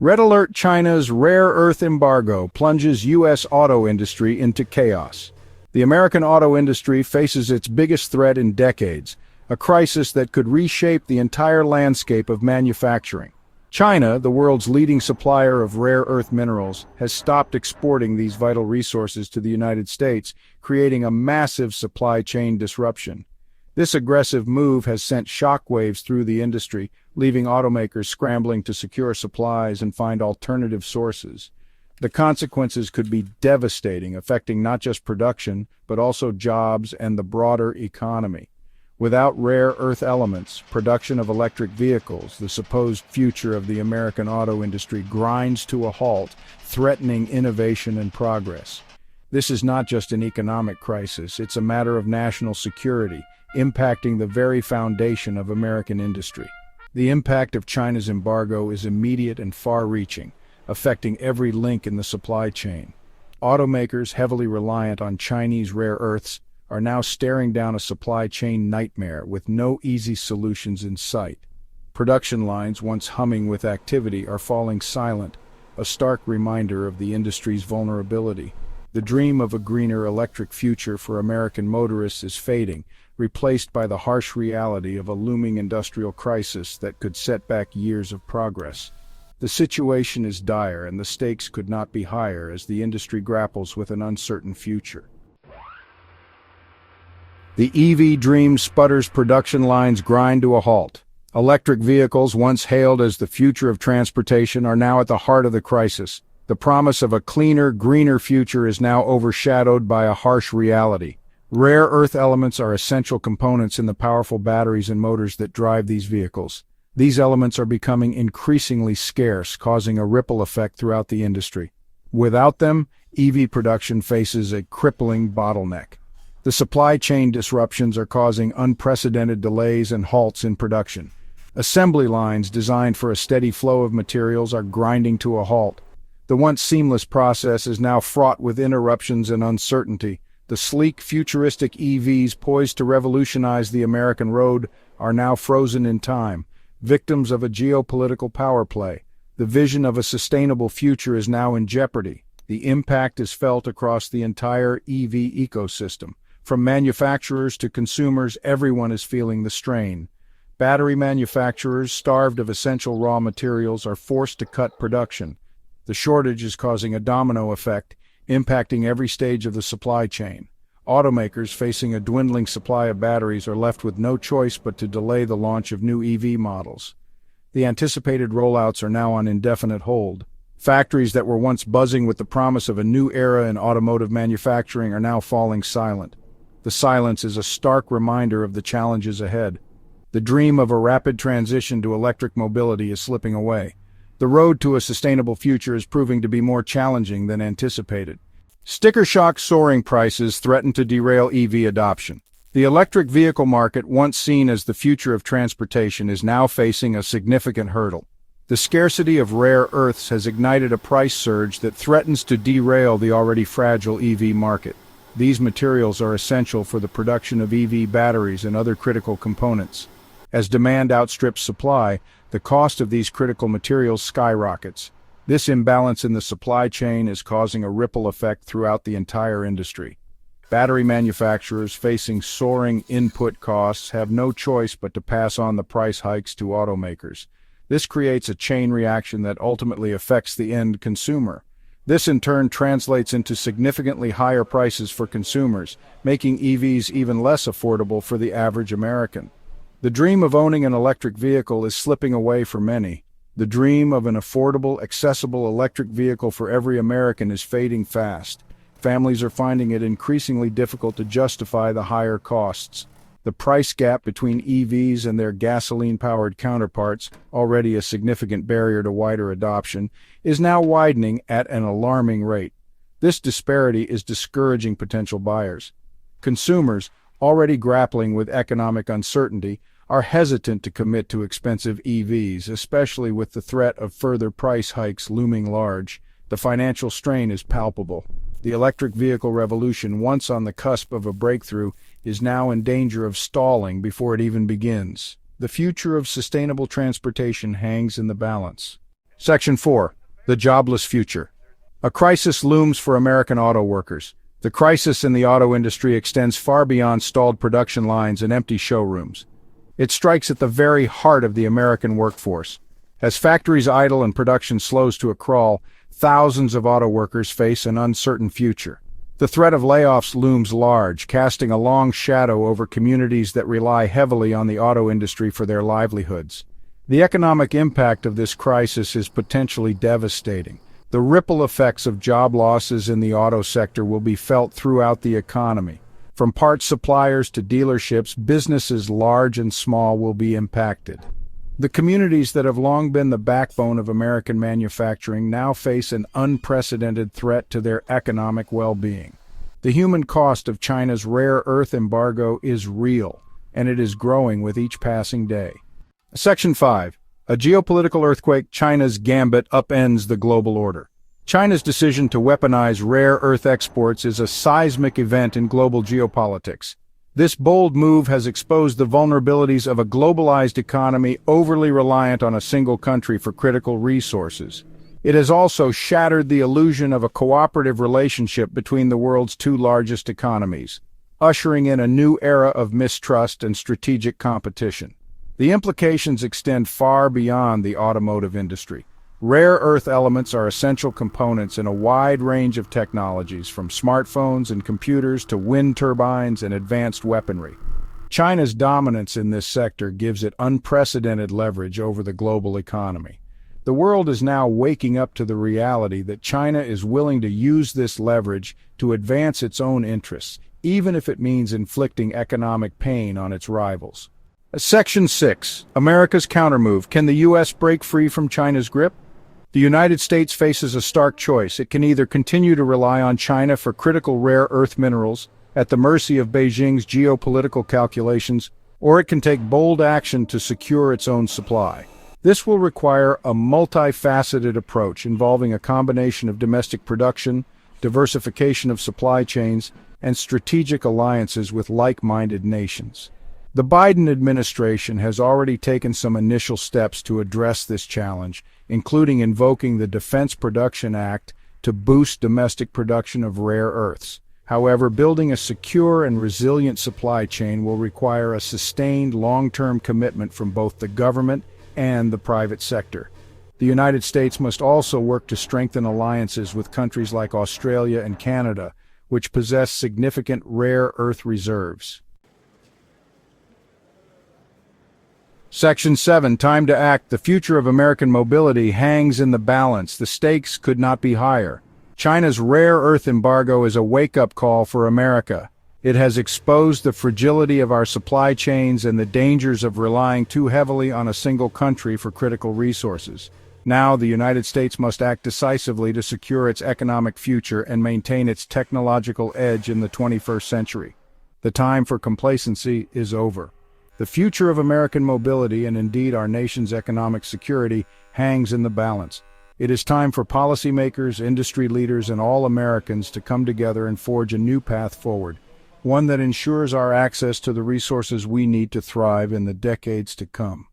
Red alert: China's rare earth embargo plunges U.S. auto industry into chaos. The American auto industry faces its biggest threat in decades, a crisis that could reshape the entire landscape of manufacturing. China, the world's leading supplier of rare earth minerals, has stopped exporting these vital resources to the United States, creating a massive supply chain disruption. This aggressive move has sent shockwaves through the industry, leaving automakers scrambling to secure supplies and find alternative sources. The consequences could be devastating, affecting not just production, but also jobs and the broader economy. Without rare earth elements, production of electric vehicles, the supposed future of the American auto industry, grinds to a halt, threatening innovation and progress. This is not just an economic crisis, it's a matter of national security, impacting the very foundation of American industry. The impact of China's embargo is immediate and far-reaching, affecting every link in the supply chain. Automakers heavily reliant on Chinese rare earths are now staring down a supply chain nightmare with no easy solutions in sight. Production lines, once humming with activity, are falling silent, a stark reminder of the industry's vulnerability. The dream of a greener electric future for American motorists is fading, replaced by the harsh reality of a looming industrial crisis that could set back years of progress. The situation is dire, and the stakes could not be higher as the industry grapples with an uncertain future. The EV dream sputters, production lines grind to a halt. Electric vehicles, once hailed as the future of transportation, are now at the heart of the crisis. The promise of a cleaner, greener future is now overshadowed by a harsh reality. Rare earth elements are essential components in the powerful batteries and motors that drive these vehicles. These elements are becoming increasingly scarce, causing a ripple effect throughout the industry. Without them, EV production faces a crippling bottleneck. The supply chain disruptions are causing unprecedented delays and halts in production. Assembly lines designed for a steady flow of materials are grinding to a halt. The once seamless process is now fraught with interruptions and uncertainty. The sleek, futuristic EVs poised to revolutionize the American road are now frozen in time, victims of a geopolitical power play. The vision of a sustainable future is now in jeopardy. The impact is felt across the entire EV ecosystem. From manufacturers to consumers, everyone is feeling the strain. Battery manufacturers, starved of essential raw materials, are forced to cut production. The shortage is causing a domino effect, impacting every stage of the supply chain. Automakers, facing a dwindling supply of batteries, are left with no choice but to delay the launch of new EV models. The anticipated rollouts are now on indefinite hold. Factories that were once buzzing with the promise of a new era in automotive manufacturing are now falling silent. The silence is a stark reminder of the challenges ahead. The dream of a rapid transition to electric mobility is slipping away. The road to a sustainable future is proving to be more challenging than anticipated. Sticker shock soaring prices threaten to derail EV adoption. The electric vehicle market, once seen as the future of transportation, is now facing a significant hurdle. The scarcity of rare earths has ignited a price surge that threatens to derail the already fragile EV market. These materials are essential for the production of EV batteries and other critical components. As demand outstrips supply, the cost of these critical materials skyrockets. This imbalance in the supply chain is causing a ripple effect throughout the entire industry. Battery manufacturers, facing soaring input costs, have no choice but to pass on the price hikes to automakers. This creates a chain reaction that ultimately affects the end consumer. This in turn translates into significantly higher prices for consumers, making EVs even less affordable for the average American. The dream of owning an electric vehicle is slipping away for many. The dream of an affordable, accessible electric vehicle for every American is fading fast. Families are finding it increasingly difficult to justify the higher costs. The price gap between EVs and their gasoline-powered counterparts, already a significant barrier to wider adoption, is now widening at an alarming rate. This disparity is discouraging potential buyers. Consumers, already grappling with economic uncertainty, are hesitant to commit to expensive EVs, especially with the threat of further price hikes looming large. The financial strain is palpable. The electric vehicle revolution, once on the cusp of a breakthrough, is now in danger of stalling before it even begins. The future of sustainable transportation hangs in the balance. Section 4. The Jobless Future. A crisis looms for American auto workers. The crisis in the auto industry extends far beyond stalled production lines and empty showrooms. It strikes at the very heart of the American workforce. As factories idle and production slows to a crawl, thousands of auto workers face an uncertain future. The threat of layoffs looms large, casting a long shadow over communities that rely heavily on the auto industry for their livelihoods. The economic impact of this crisis is potentially devastating. The ripple effects of job losses in the auto sector will be felt throughout the economy. From parts suppliers to dealerships, businesses large and small will be impacted. The communities that have long been the backbone of American manufacturing now face an unprecedented threat to their economic well-being. The human cost of China's rare earth embargo is real, and it is growing with each passing day. Section 5. A geopolitical earthquake. China's gambit upends the global order. China's decision to weaponize rare earth exports is a seismic event in global geopolitics. This bold move has exposed the vulnerabilities of a globalized economy overly reliant on a single country for critical resources. It has also shattered the illusion of a cooperative relationship between the world's two largest economies, ushering in a new era of mistrust and strategic competition. The implications extend far beyond the automotive industry. Rare earth elements are essential components in a wide range of technologies, from smartphones and computers to wind turbines and advanced weaponry. China's dominance in this sector gives it unprecedented leverage over the global economy. The world is now waking up to the reality that China is willing to use this leverage to advance its own interests, even if it means inflicting economic pain on its rivals. Section 6. America's countermove. Can the U.S. break free from China's grip? The United States faces a stark choice. It can either continue to rely on China for critical rare earth minerals, at the mercy of Beijing's geopolitical calculations, or it can take bold action to secure its own supply. This will require a multifaceted approach involving a combination of domestic production, diversification of supply chains, and strategic alliances with like-minded nations. The Biden administration has already taken some initial steps to address this challenge, including invoking the Defense Production Act to boost domestic production of rare earths. However, building a secure and resilient supply chain will require a sustained long-term commitment from both the government and the private sector. The United States must also work to strengthen alliances with countries like Australia and Canada, which possess significant rare earth reserves. Section 7. Time to act. The future of American mobility hangs in the balance. The stakes could not be higher. China's rare earth embargo is a wake-up call for America. It has exposed the fragility of our supply chains and the dangers of relying too heavily on a single country for critical resources. Now, the United States must act decisively to secure its economic future and maintain its technological edge in the 21st century. The time for complacency is over. The future of American mobility, and indeed our nation's economic security, hangs in the balance. It is time for policymakers, industry leaders, and all Americans to come together and forge a new path forward, one that ensures our access to the resources we need to thrive in the decades to come.